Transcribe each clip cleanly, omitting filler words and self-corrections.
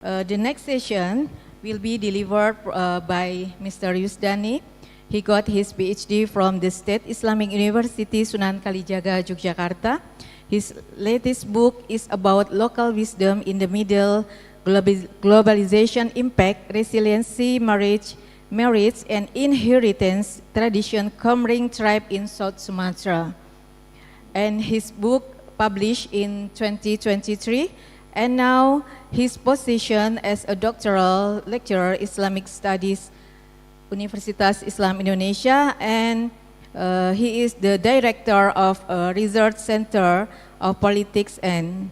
The next session will be delivered by Mr. Yusdani. He got his PhD from the State Islamic University Sunan Kalijaga, Yogyakarta. His latest book is about local wisdom in the middle, globalization impact, resiliency, marriage, and inheritance tradition Komering tribe in South Sumatra. And his book published in 2023. And now his position as a doctoral lecturer Islamic Studies Universitas Islam Indonesia, and he is the director of a research center of politics and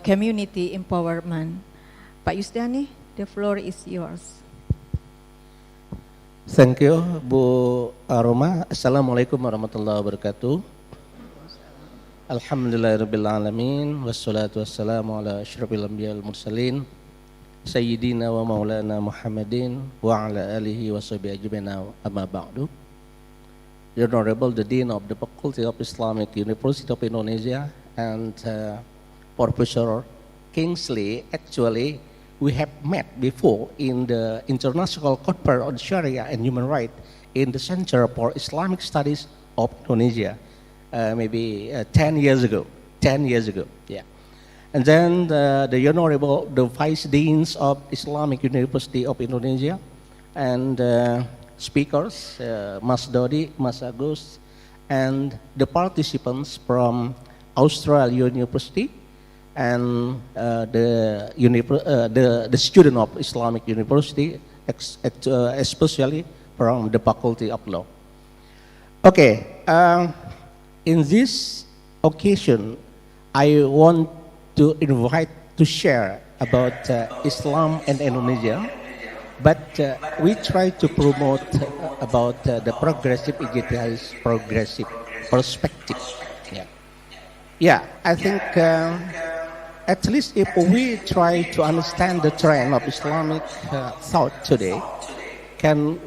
community empowerment. Pak Yusdani, the floor is yours. Thank you, Bu Aroma. Assalamualaikum warahmatullahi wabarakatuh. Alhamdulillahirabbil alamin wassalatu wassalamu ala asyrafil anbiya'i wal mursalin sayyidina wa maulana Muhammadin wa ala alihi wa sahbihi ajmain amma ba'du. The Honorable the Dean of the Faculty of Islamic University of Indonesia and Professor Kingsley, actually we have met before in the International Conference on Sharia and Human Rights in the Center for Islamic Studies of Indonesia. Maybe 10 years ago, yeah. And then the Honorable, the Vice Deans of Islamic University of Indonesia and speakers, Mas Dodi, Mas Agus, and the participants from Australia University and the student of Islamic University, especially from the Faculty of Law. Okay. In this occasion, I want to invite to share about Islam and Indonesia, but we try to promote about the progressive Ijtihadists, progressive perspective. Yeah, I think at least if we try to understand the trend of Islamic thought today,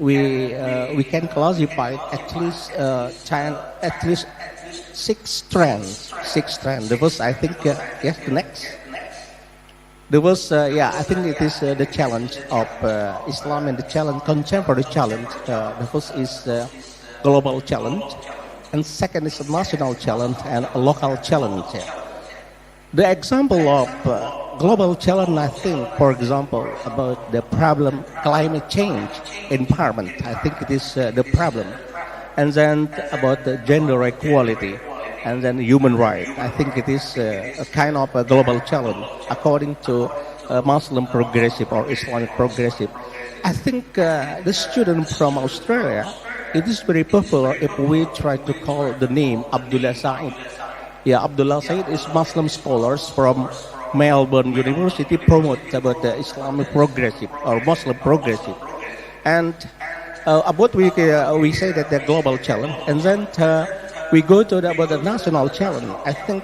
we can classify at least six trends. The first, I think, yes, the next. There was, I think it is the challenge of Islam and the challenge, contemporary challenge. The first is global challenge, and second is a national challenge and a local challenge. The example of global challenge, I think, for example, about the problem climate change, environment. I think it is the problem. And then about the gender equality, and then human rights. I think it is a kind of a global challenge according to Muslim progressive or Islamic progressive. I think the student from Australia, it is very popular if we try to call the name Abdullah Said. Yeah, Abdullah Said is Muslim scholars from Melbourne University promote about the Islamic progressive or Muslim progressive. And about we say that the global challenge, and then we go to about the national challenge. I think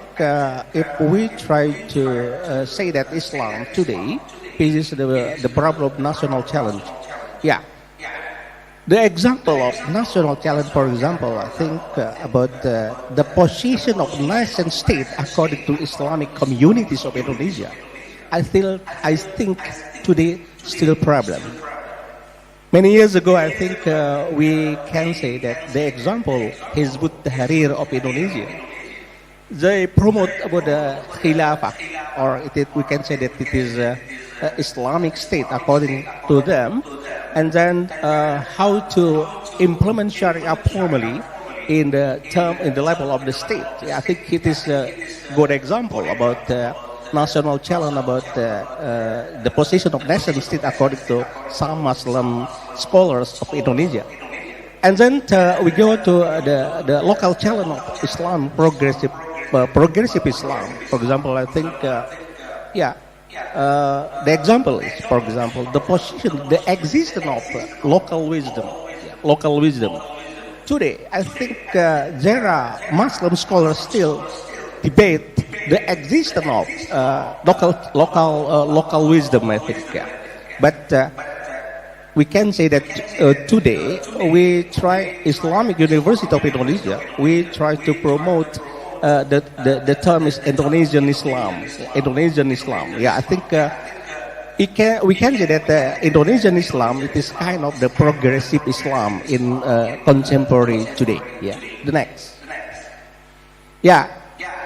if we try to say that Islam today is the problem of national challenge. Yeah, the example of national challenge, for example, I think about the position of nation state according to Islamic communities of Indonesia. I think today still a problem. Many years ago, I think we can say that the example Hizbut Tahrir of Indonesia, they promote about the Khilafah, or we can say that it is Islamic state according to them, and then how to implement Sharia formally in the level of the state. Yeah, I think it is a good example about national challenge, about the position of nation state according to some Muslim scholars of Indonesia. And then we go to the local challenge of Islam, progressive Islam. For example, I think, the example is, for example, the position, the existence of local wisdom. Today, I think there are Muslim scholars still debate the existence of local wisdom, I think. But we can say that today we try Islamic University of Indonesia. We try to promote the term is Indonesian Islam. Yeah, I think we can say that Indonesian Islam, it is kind of the progressive Islam in contemporary today. Yeah. The next. Yeah.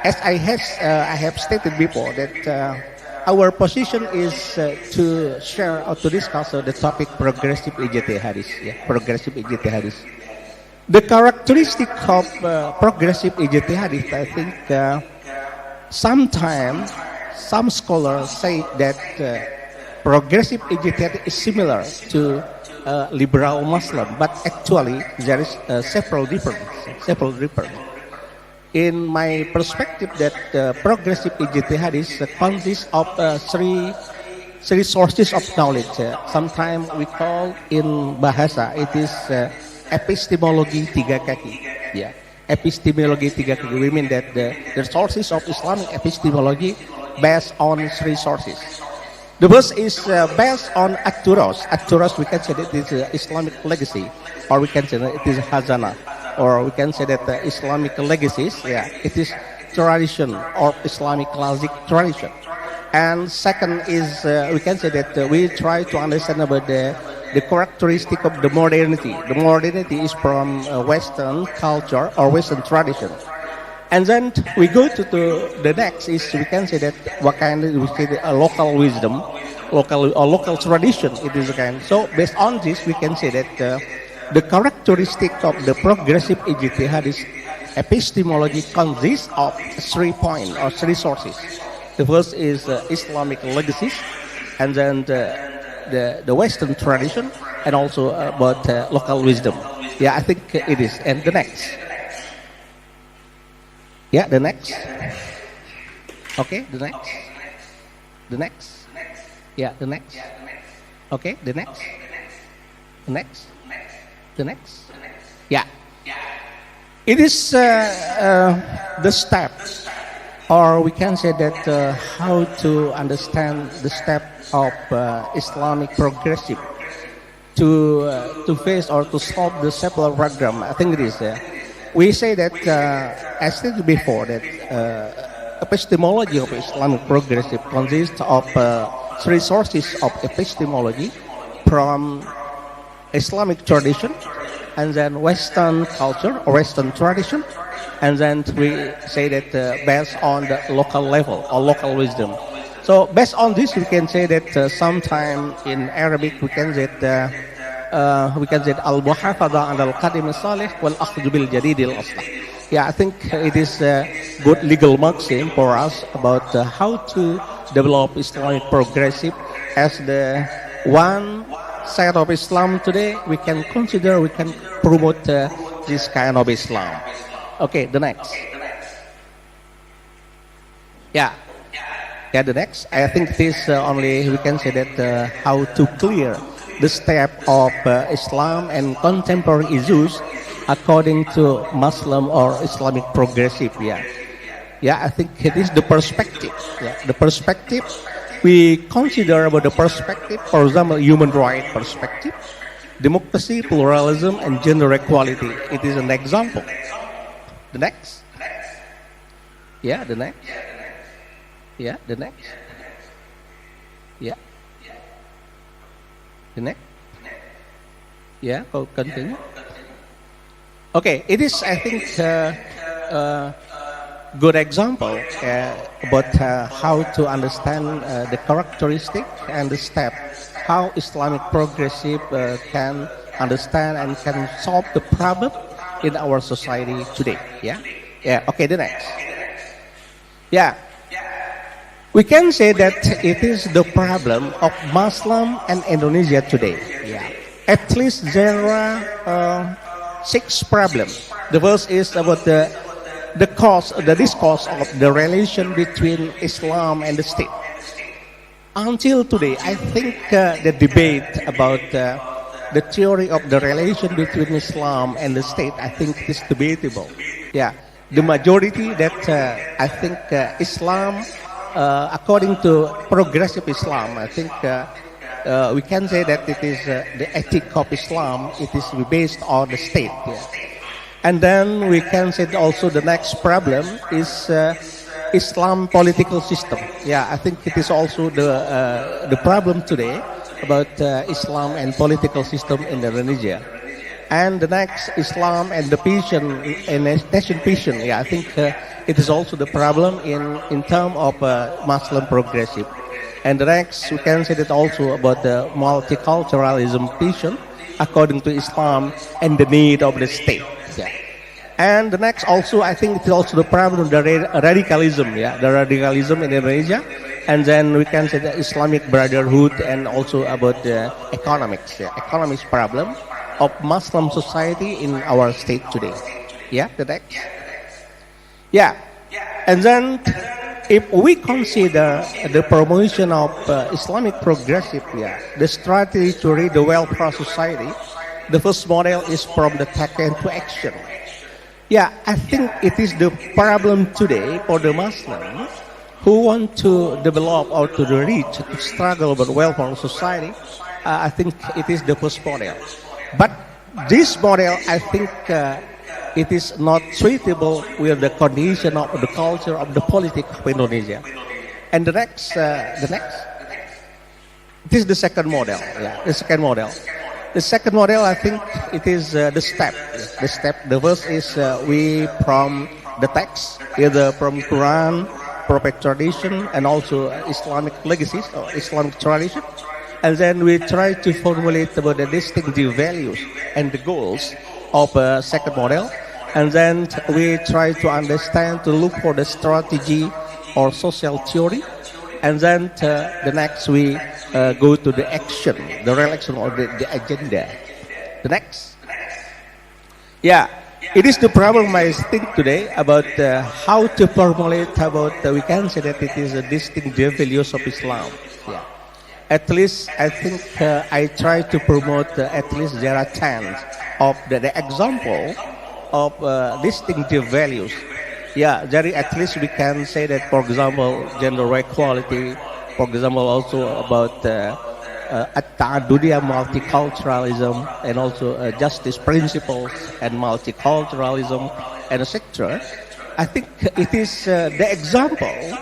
As I have stated before that our position is to share or to discuss the topic progressive ijtihadists. Yeah. Progressive ijtihadists. The characteristic of progressive ijtihadists, I think, sometimes some scholars say that progressive ijtihad is similar to liberal Muslim, but actually there is several differences. In my perspective, that progressive ijtihadists consists of three sources of knowledge. Sometimes we call in bahasa it is epistemologi tiga kaki. Yeah, epistemologi tiga kaki. We mean that the sources of Islamic epistemology based on three sources. The first is based on At-Turas. At-Turas, we can say that it is Islamic legacy, or we can say that it is Hazana, or we can say that Islamic legacies. Yeah, it is tradition or Islamic classic tradition. And second is we can say that we try to understand about the characteristic of the modernity. The modernity is from Western culture or Western tradition. And then we go to the next is we can say that what kind of we say a local wisdom, local tradition. It is a kind. So based on this, we can say that the characteristic of the progressive ijtihadist epistemology consists of 3 points or 3 sources. The first is Islamic legacies, and then the Western tradition, and also about local wisdom. Yeah, I think it is. And the next. Yeah, the next. Okay, the next. The next. Yeah, the next. Okay, the next. The next. The next. Yeah. It is the steps, or we can say that how to understand the step of Islamic progressive to face or to solve the secular program. I think it is. We say that, as stated before, that epistemology of Islamic progressive consists of 3 sources of epistemology from Islamic tradition, and then Western culture or Western tradition, and then we say that based on the local level or local wisdom. So based on this, we can say that sometime in Arabic we can say al-muhafadha al-qadim as-salih wal-akhdhu bil-jadid al-aslah. Yeah, I think it is a good legal maxim for us about how to develop Islamic progressive as the one side of Islam today. We can consider, we can promote this kind of Islam. Okay, the next. Yeah, the next. I think this only we can say that how to clear the step of Islam and contemporary issues according to Muslim or Islamic progressive. Yeah, I think it is the perspective. Yeah, the perspective. We consider about the perspective, for example, human right perspective, democracy, pluralism, and gender equality. It is an example. The next. Yeah, the next. Yeah, the next. Yeah. The next. Yeah, continue. Okay, it is, I think, good example about how to understand the characteristic and the step, how Islamic progressive can understand and can solve the problem in our society today. Yeah. Okay, the next. Yeah. We can say that it is the problem of Muslim and Indonesia today. Yeah. At least there are 6 problems. The first is about the discourse of the relation between Islam and the state. Until today, I think the debate about the theory of the relation between Islam and the state, I think is debatable. Yeah, the majority that I think Islam, according to progressive Islam, I think we can say that it is the ethic of Islam. It is based on the state. Yeah. And then we can say also the next problem is Islam political system. Yeah, I think it is also the problem today about Islam and political system in Indonesia. And the next, Islam and the vision and nation vision. Yeah, I think it is also the problem in terms of Muslim progressive. And the next, we can say that also about the multiculturalism vision according to Islam and the need of the state. Yeah. And the next also, I think it's also the problem of the radicalism, yeah, the radicalism in Indonesia. And then we can say the Islamic Brotherhood and also about the economics, yeah, economics problem of Muslim society in our state today. Yeah, the next. Yeah, and then if we consider the promotion of Islamic progressive, yeah, the strategy to read the welfare society, the first model is from the taken to action. Yeah, I think it is the problem today for the Muslims who want to develop or to reach, to struggle about welfare society. I think it is the first model. But this model, I think it is not suitable with the condition of the culture of the politics of Indonesia. And the next, it is the second model. Yeah, the second model. The second model, I think it is the step. The step. The first is we from the text, either from Quran, Prophet tradition, and also Islamic legacies or Islamic tradition. And then we try to formulate about the distinctive values and the goals of a second model. And then we try to understand, to look for the strategy or social theory. And then the next we go to the action, the real action or the agenda. The next. Yeah, it is the problem I think today about how to formulate about, we can say that it is a distinctive values of Islam. Yeah. At least I think I try to promote at least there are 10 of the example of distinctive values. Yeah, there at least we can say that, for example, gender equality, for example, also about at-ta'addudiyah, multiculturalism, and also justice principles and multiculturalism, and etc. I think it is the example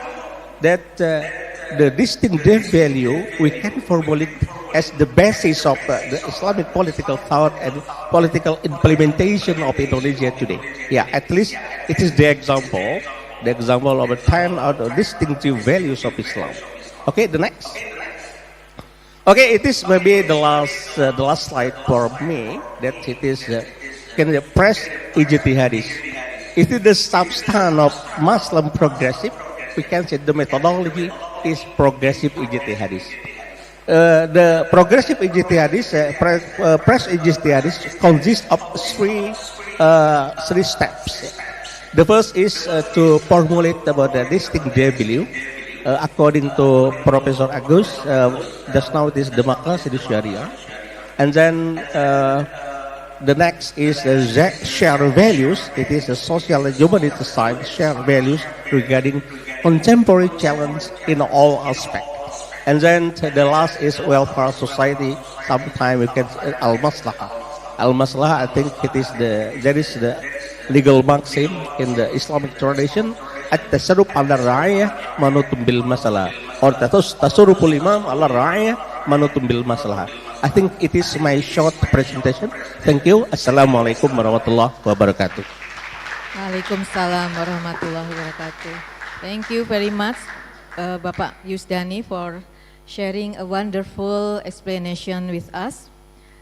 that the distinctive value we can formulate as the basis of the Islamic political thought and political implementation of Indonesia today. Yeah, at least it is the example of a 10 out of distinctive values of Islam. Okay, the next. Okay, it is maybe the last slide for me. That it is can the press Ijtihadists. It is the substance of Muslim progressive. We can say the methodology is progressive Ijtihadists. The progressive Ijtihadists, press Ijtihadists consists of three steps. The first is to formulate about the distinctive value. According to Professor Agus, just now it is democracy, the Sharia. And then the next is shared values. It is a social and humanitarian side, shared values regarding contemporary challenge in all aspects. And then the last is welfare society. Sometimes we can al-maslahah. Al-maslahah, I think there is the legal maxim in the Islamic tradition. At-tasarruf ala ra'ayah manutum bil masalah. Or tasarruful imam ala ra'ayah manutum bil masalah. I think it is my short presentation. Thank you. Assalamualaikum warahmatullahi wabarakatuh. Waalaikumsalam warahmatullahi wabarakatuh. Thank you very much, Bapak Yusdani, for sharing a wonderful explanation with us.